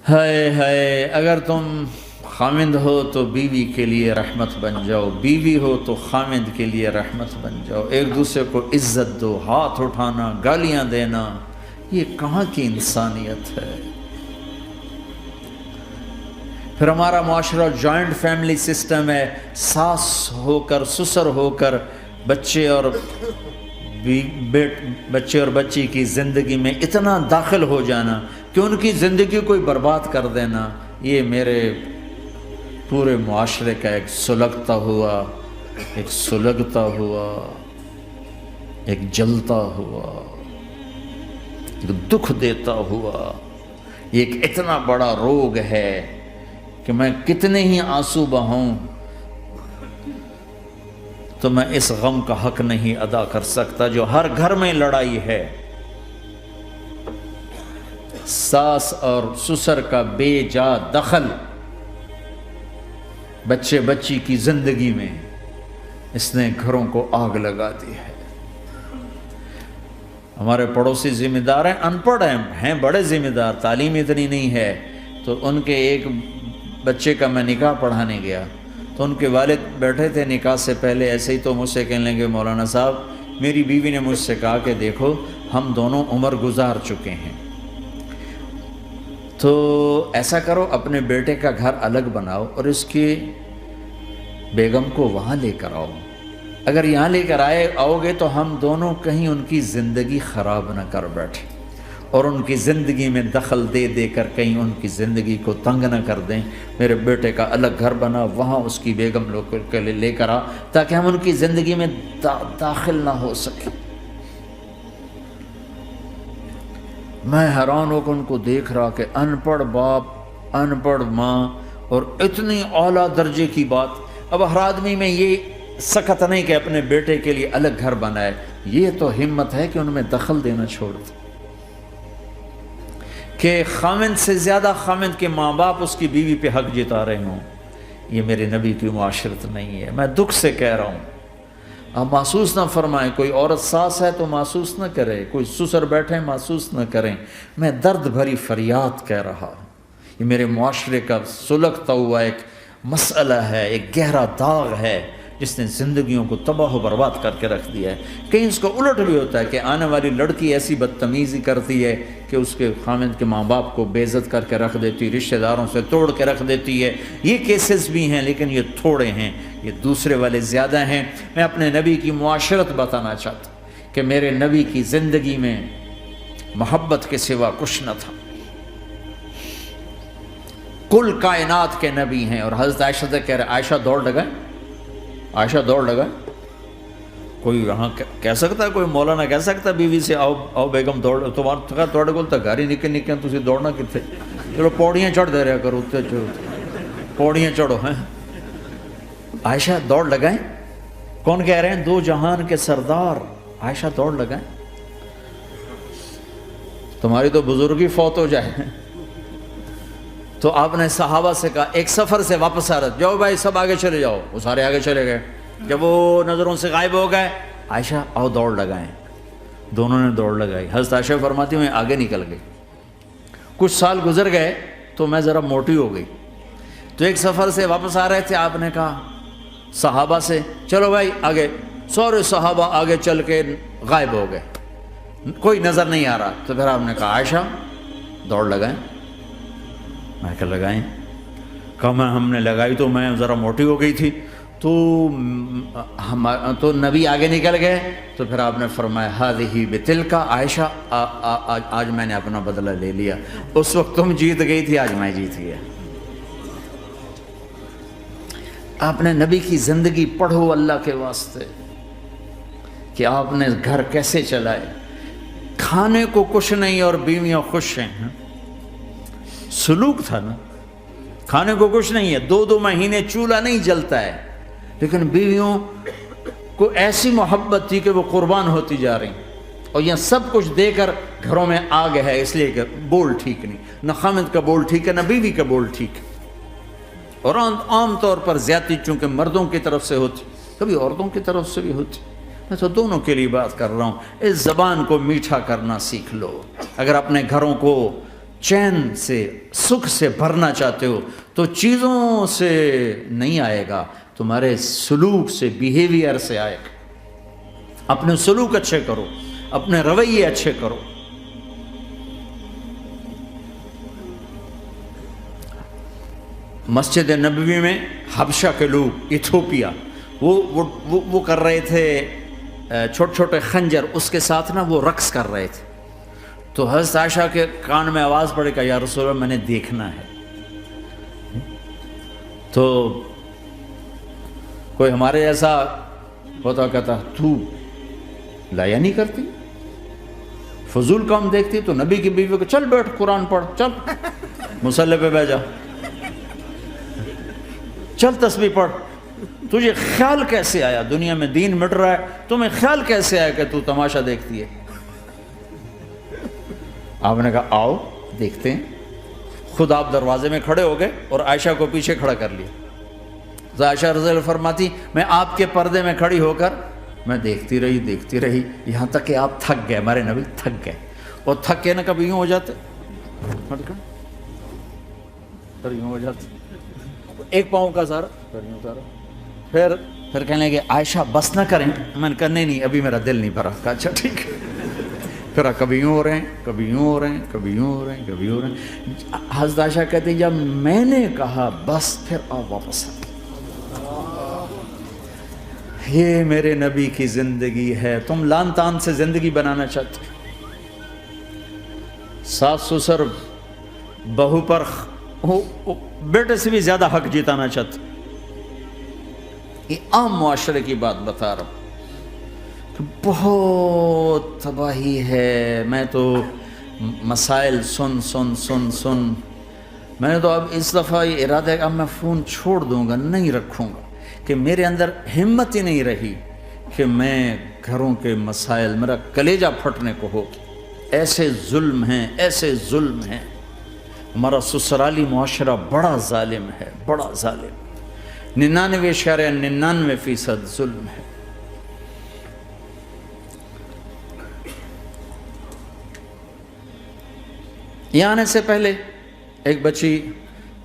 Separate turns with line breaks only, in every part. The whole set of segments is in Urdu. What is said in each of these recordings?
ہائے ہائے، اگر تم خامند ہو تو بیوی کے لیے رحمت بن جاؤ، بیوی ہو تو خامند کے لیے رحمت بن جاؤ، ایک دوسرے کو عزت دو، ہاتھ اٹھانا، گالیاں دینا، یہ کہاں کی انسانیت ہے؟ پھر ہمارا معاشرہ جوائنٹ فیملی سسٹم ہے، ساس ہو کر سسر ہو کر بچے اور بچی کی زندگی میں اتنا داخل ہو جانا کہ ان کی زندگی کو برباد کر دینا، یہ میرے پورے معاشرے کا ایک سلگتا ہوا، ایک جلتا ہوا، ایک دکھ دیتا ہوا، یہ ایک اتنا بڑا روگ ہے کہ میں کتنے ہی آنسو بہاؤں تو میں اس غم کا حق نہیں ادا کر سکتا جو ہر گھر میں لڑائی ہے، ساس اور سسر کا بے جا دخل بچی کی زندگی میں، اس نے گھروں کو آگ لگا دی ہے۔ ہمارے پڑوسی ذمہ دار ہیں، ان پڑھ ہیں بڑے ذمہ دار، تعلیم اتنی نہیں ہے، تو ان کے ایک بچے کا میں نکاح پڑھانے گیا تو ان کے والد بیٹھے تھے نکاح سے پہلے، ایسے ہی تو مجھ سے کہنے لگے مولانا صاحب میری بیوی نے مجھ سے کہا کہ دیکھو ہم دونوں عمر گزار چکے ہیں، تو ایسا کرو اپنے بیٹے کا گھر الگ بناؤ اور اس کی بیگم کو وہاں لے کر آؤ، اگر یہاں لے کر آؤ گے تو ہم دونوں کہیں ان کی زندگی خراب نہ کر بیٹھیں اور ان کی زندگی میں دخل دے کر کہیں ان کی زندگی کو تنگ نہ کر دیں، میرے بیٹے کا الگ گھر بنا، وہاں اس کی بیگم لوگ کے لے کر آ تاکہ ہم ان کی زندگی میں داخل نہ ہو سکیں۔ میں حیران ہو کر ان کو دیکھ رہا کہ ان پڑھ باپ، ان پڑھ ماں، اور اتنی اعلیٰ درجے کی بات۔ اب ہر آدمی میں یہ سخت نہیں کہ اپنے بیٹے کے لیے الگ گھر بنائے، یہ تو ہمت ہے کہ ان میں دخل دینا چھوڑ دے، کہ خامند سے زیادہ خامند کے ماں باپ اس کی بیوی پہ حق جتا رہے ہوں، یہ میرے نبی کی معاشرت نہیں ہے۔ میں دکھ سے کہہ رہا ہوں، آپ محسوس نہ فرمائیں، کوئی عورت ساس ہے تو محسوس نہ کرے، کوئی سسر بیٹھے محسوس نہ کریں، میں درد بھری فریاد کہہ رہا، یہ میرے معاشرے کا سلگتا ہوا ایک مسئلہ ہے، ایک گہرا داغ ہے جس نے زندگیوں کو تباہ و برباد کر کے رکھ دیا ہے۔ کہیں اس کو الٹ بھی ہوتا ہے کہ آنے والی لڑکی ایسی بدتمیزی کرتی ہے کہ اس کے خامند کے ماں باپ کو بے عزت کر کے رکھ دیتی، رشتہ داروں سے توڑ کے رکھ دیتی ہے، یہ کیسز بھی ہیں لیکن یہ تھوڑے ہیں، یہ دوسرے والے زیادہ ہیں۔ میں اپنے نبی کی معاشرت بتانا چاہتا ہوں کہ میرے نبی کی زندگی میں محبت کے سوا کچھ نہ تھا، کل کائنات کے نبی ہیں۔ اور حضرت عائشہ سے کہہ رہے، عائشہ دوڑ لگائیں، عائشہ دوڑ لگائیں۔ کوئی یہاں کہہ سکتا ہے، کوئی مولانا کہہ سکتا ہے بیوی سے آؤ بیگم دوڑ، تھوڑے کول تو گھر ہی نکل تسی دوڑنا کتنے، چلو پوڑیاں چڑھ دے رہا کرو، پوڑیاں چڑھو ہیں۔ عائشہ دوڑ لگائیں، کون کہہ رہے ہیں؟ دو جہان کے سردار، عائشہ دوڑ لگائیں، تمہاری تو بزرگی فوت ہو جائے۔ تو آپ نے صحابہ سے کہا، ایک سفر سے واپس آ رہے، جاؤ بھائی سب آگے چلے جاؤ، وہ سارے آگے چلے گئے، جب وہ نظروں سے غائب ہو گئے، عائشہ آؤ دوڑ لگائیں، دونوں نے دوڑ لگائی۔ حضرت عائشہ فرماتی ہوں میں آگے نکل گئی، کچھ سال گزر گئے تو میں ذرا موٹی ہو گئی، تو ایک سفر سے واپس آ رہے تھے، آپ نے کہا صحابہ سے چلو بھائی آگے، سارے صحابہ آگے چل کے غائب ہو گئے، کوئی نظر نہیں آ رہا، تو پھر آپ نے کہا عائشہ دوڑ لگائیں، میں کہ لگائیں، کہا ہم نے لگائی تو میں ذرا موٹی ہو گئی تھی، تو نبی آگے نکل گئے، تو پھر آپ نے فرمایا ہذہ بتلک، عائشہ آج میں نے اپنا بدلہ لے لیا، اس وقت تم جیت گئی تھی، آج میں جیت گیا۔ آپ نے نبی کی زندگی پڑھو اللہ کے واسطے کہ آپ نے گھر کیسے چلائے، کھانے کو کچھ نہیں اور بیویاں خوش ہیں، سلوک تھا نا، کھانے کو کچھ نہیں ہے، 2 مہینے چولہا نہیں جلتا ہے، لیکن بیویوں کو ایسی محبت تھی کہ وہ قربان ہوتی جا رہی، اور یہ سب کچھ دے کر گھروں میں آگ ہے، اس لیے کہ بول ٹھیک نہیں، نہ خامد کا بول ٹھیک ہے نہ بیوی کا بول ٹھیک ہے، اور عام طور پر زیادتی چونکہ مردوں کی طرف سے ہوتی، کبھی عورتوں کی طرف سے بھی ہوتی، میں تو دونوں کے لیے بات کر رہا ہوں۔ اس زبان کو میٹھا کرنا سیکھ لو، اگر اپنے گھروں کو چین سے سکھ سے بھرنا چاہتے ہو تو چیزوں سے نہیں آئے گا، تمہارے سلوک سے، بیہیویئر سے آئے گا۔ اپنے سلوک اچھے کرو، اپنے رویے اچھے کرو۔ مسجد نبوی میں حبشہ کے لوگ، ایتھوپیا، وہ کر رہے تھے چھوٹے چھوٹے خنجر، اس کے ساتھ نا وہ رقص کر رہے تھے۔ تو حضرت عائشہ کے کان میں آواز پڑی کہ یا رسول اللہ میں نے دیکھنا ہے۔ تو کوئی ہمارے ایسا ہوتا کہتا تو لایا نہیں کرتی، فضول کام دیکھتی، تو نبی کی بیوی کو چل بیٹھ قرآن پڑھ، چل مصلی پہ بیٹھ جا، چل تسبیح پڑھ۔ تجھے خیال کیسے آیا؟ دنیا میں دین مٹ رہا ہے، تمہیں خیال کیسے آیا کہ تو تماشا دیکھتی ہے؟ آپ نے کہا آؤ دیکھتے ہیں۔ خود آپ دروازے میں کھڑے ہو گئے اور عائشہ کو پیچھے کھڑا کر لیا۔ تو عائشہ رضی اللہ فرماتی میں آپ کے پردے میں کھڑی ہو کر میں دیکھتی رہی یہاں تک کہ آپ تھک گئے، ہمارے نبی تھک گئے، اور تھک کے نا کبھی یوں ہو جاتے، یوں ہو جاتے، ایک پاؤں کا سارا، پھر کہنے لگے عائشہ بس نہ کریں۔ میں نے کہا نہیں ابھی میرا دل نہیں بھرا۔ کہا اچھا ٹھیک ہے۔ پھر کبھی یوں ہو رہے ہیں، کبھی یوں ہو رہے ہیں، کبھی یوں ہو رہے ہیں، کبھی یوں ہو رہے ہیں۔ حضرت عائشہ کہتے ہیں جب میں نے کہا بس، پھر آپ واپس آ۔ یہ میرے نبی کی زندگی ہے۔ تم لان تان سے زندگی بنانا چاہتے، ساس سسر بہو پر بیٹے سے بھی زیادہ حق جتانا چاہتے۔ یہ عام معاشرے کی بات بتا رہا ہوں کہ بہت تباہی ہے۔ میں تو مسائل سن میں نے تو اب اس دفعہ یہ ارادہ ہے کہ اب میں فون چھوڑ دوں گا، نہیں رکھوں گا، کہ میرے اندر ہمت ہی نہیں رہی کہ میں گھروں کے مسائل، میرا کلیجہ پھٹنے کو ہو۔ ایسے ظلم ہیں، ایسے ظلم ہیں۔ ہمارا سسرالی معاشرہ بڑا ظالم ہے، بڑا ظالم، 99.99% ظلم ہے۔ یہاں آنے سے پہلے ایک بچی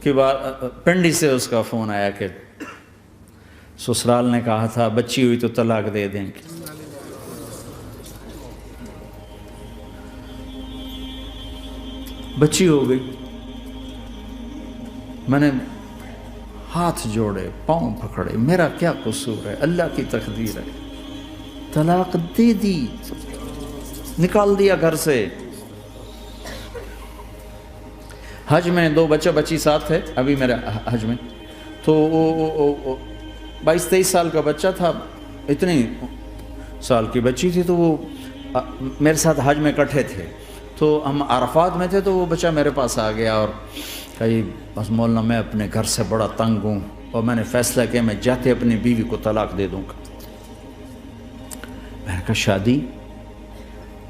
کی بات، پنڈی سے اس کا فون آیا کہ سسرال نے کہا تھا بچی ہوئی تو طلاق دے دیں گے۔ بچی ہو گئی، میں نے ہاتھ جوڑے، پاؤں پکڑے، میرا کیا قصور ہے، اللہ کی تقدیر ہے۔ طلاق دے دی، نکال دیا گھر سے۔ حج میں 2 بچہ بچی ساتھ تھے ابھی میرے حج میں، تو 22-23 سال کا بچہ تھا، اتنی سال کی بچی تھی، تو وہ میرے ساتھ حج میں اکٹھے تھے۔ تو ہم عرفات میں تھے، تو وہ بچہ میرے پاس آ گیا اور کہی بس مولانا میں اپنے گھر سے بڑا تنگ ہوں، اور میں نے فیصلہ کیا میں جاتے اپنی بیوی کو طلاق دے دوں گا۔ میں نے کہا شادی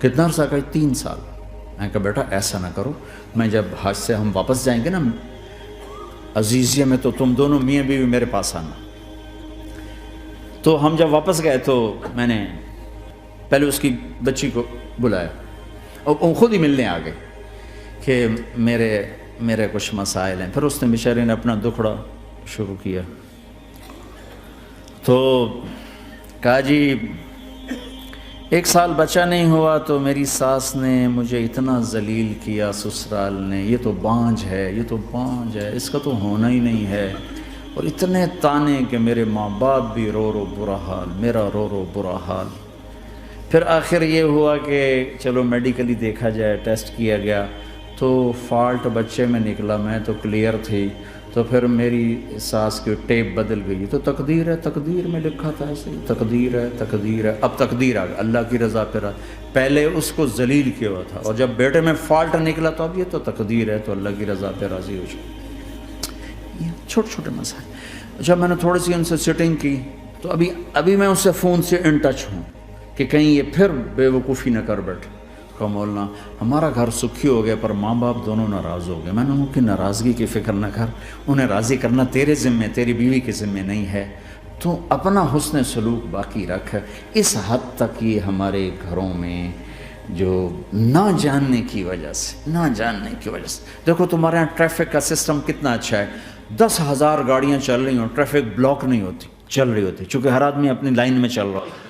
کتنا عرصہ؟ کہا 3 سال۔ میں نے کہا بیٹا ایسا نہ کرو، میں جب حج سے ہم واپس جائیں گے نا عزیزیہ میں، تو تم دونوں میاں بیوی میرے پاس آنا۔ تو ہم جب واپس گئے تو میں نے پہلے اس کی بچی کو بلایا، اور وہ خود ہی ملنے آ گئے کہ میرے کچھ مسائل ہیں۔ پھر اس نے بیچارے نے اپنا دکھڑا شروع کیا، تو کہا جی 1 سال بچہ نہیں ہوا تو میری ساس نے مجھے اتنا ذلیل کیا، سسرال نے، یہ تو بانجھ ہے، یہ تو بانجھ ہے، اس کا تو ہونا ہی نہیں ہے، اور اتنے تانے کہ میرے ماں باپ بھی رو برا حال، میرا رو برا حال۔ پھر آخر یہ ہوا کہ چلو میڈیکلی دیکھا جائے، ٹیسٹ کیا گیا تو فالٹ بچے میں نکلا، میں تو کلیئر تھی، تو پھر میری ساس کی ٹیپ بدل گئی۔ تو تقدیر ہے، تقدیر میں لکھا تھا ایسے، تقدیر ہے، تقدیر ہے۔ اب تقدیر آ گئی، اللہ کی رضا پہ رہا۔ پہلے اس کو ذلیل کیا ہوا تھا، اور جب بیٹے میں فالٹ نکلا تو اب یہ تو تقدیر ہے، تو اللہ کی رضا پہ راضی ہو جائے۔ یہ چھوٹے چھوٹے مسائل۔ جب میں نے تھوڑی سی ان سے سٹنگ کی تو ابھی میں اس سے فون سے ان ٹچ ہوں کہ کہیں یہ پھر بے وقوفی نہ کر بیٹھے۔ کہا مولانا ہمارا گھر سکھی ہو گیا پر ماں باپ دونوں ناراض ہو گئے۔ میں نے ان کی ناراضگی کی فکر نہ کر، انہیں راضی کرنا تیرے ذمے، تیری بیوی کے ذمے نہیں ہے، تو اپنا حسن سلوک باقی رکھ۔ اس حد تک یہ ہمارے گھروں میں جو نہ جاننے کی وجہ سے دیکھو تمہارے یہاں ٹریفک کا سسٹم کتنا اچھا ہے، 10,000 گاڑیاں چل رہی ہوں، ٹریفک بلاک نہیں ہوتی، چل رہی ہوتی، چونکہ ہر آدمی اپنی لائن میں چل رہا ہے۔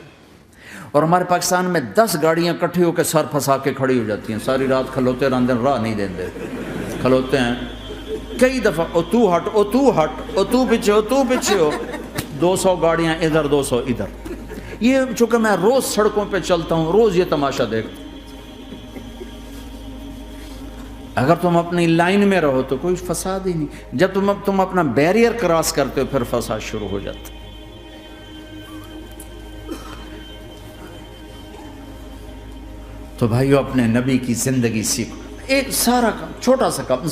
اور ہمارے پاکستان میں 10 گاڑیاں کٹھی ہو کے سر پھنسا کے کھڑی ہو جاتی ہیں، ساری رات کھلوتے رہتے ہیں، راہ نہیں دیندے، کھلوتے ہیں کئی دفعہ، او تو ہٹ، او تو پیچھے ہو، 200 گاڑیاں ادھر 200 ادھر۔ یہ چونکہ میں روز سڑکوں پہ چلتا ہوں، روز یہ تماشا دیکھتا ہوں۔ اگر تم اپنی لائن میں رہو تو کوئی فساد ہی نہیں، جب تم اپنا بیریئر کراس کرتے ہو پھر فساد شروع ہو جاتا ہے۔ تو بھائیو اپنے نبی کی زندگی سیکھو، ایک سارا کام، چھوٹا سا کام،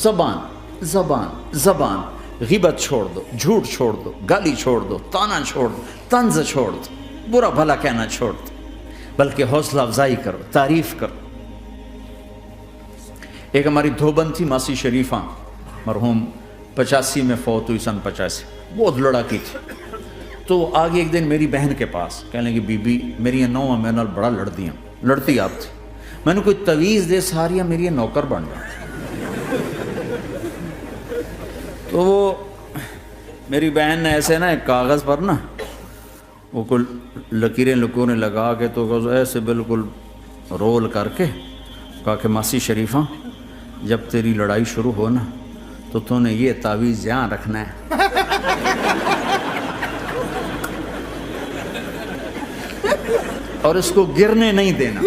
زبان، غیبت چھوڑ دو، جھوٹ چھوڑ دو، گالی چھوڑ دو، تانا چھوڑ دو، طنز چھوڑ دو، برا بھلا کہنا چھوڑ دو، بلکہ حوصلہ افزائی کرو، تعریف کرو۔ ایک ہماری دھوبن تھی ماسی شریفہ، مرحوم 85 میں فوت ہوئی، سن 85، بہت لڑاکی تھی۔ تو آگے ایک دن میری بہن کے پاس کہنے لگی، بی بی میری یہ نو میں نال بڑا لڑتی آپ تھی، میں نے کوئی تویز دے ساریا میری یہ نوکر بن گیا۔ تو وہ میری بہن نے ایسے نا ایک کاغذ پر نا وہ کل لکیریں لکونے لگا کے تو ایسے بالکل رول کر کے کہا کہ ماسی شریفہ جب تیری لڑائی شروع ہو نا تو نے یہ تعویذ یہاں رکھنا ہے، اور اس کو گرنے نہیں دینا،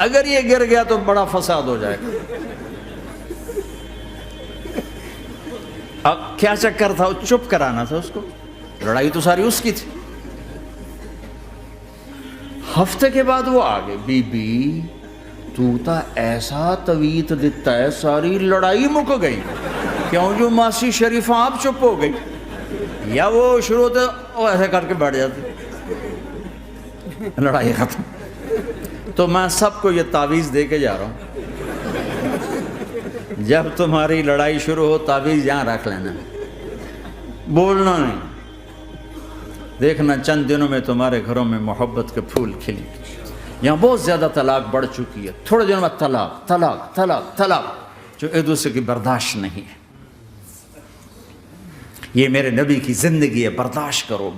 اگر یہ گر گیا تو بڑا فساد ہو جائے گا۔ اب کیا چکر تھا، وہ چپ کرانا تھا اس کو، لڑائی تو ساری اس کی تھی۔ ہفتے کے بعد وہ آگے، بی بی تو تا ایسا تویت دیتا ہے ساری لڑائی مک گئی، کیوں جو ماسی شریفہ آپ چپ ہو گئی؟ یا وہ شروع ہوتے وہ ایسے کر کے بیٹھ جاتے، لڑائی ختم۔ تو میں سب کو یہ تعویذ دے کے جا رہا ہوں، جب تمہاری لڑائی شروع ہو تعویذ یہاں رکھ لینا، بولنا نہیں، دیکھنا چند دنوں میں تمہارے گھروں میں محبت کے پھول کھلیں گے۔ یہاں بہت زیادہ طلاق بڑھ چکی ہے، تھوڑے دنوں میں طلاق جو ایک دوسرے کی برداشت نہیں ہے۔ یہ میرے نبی کی زندگی ہے، برداشت کرو۔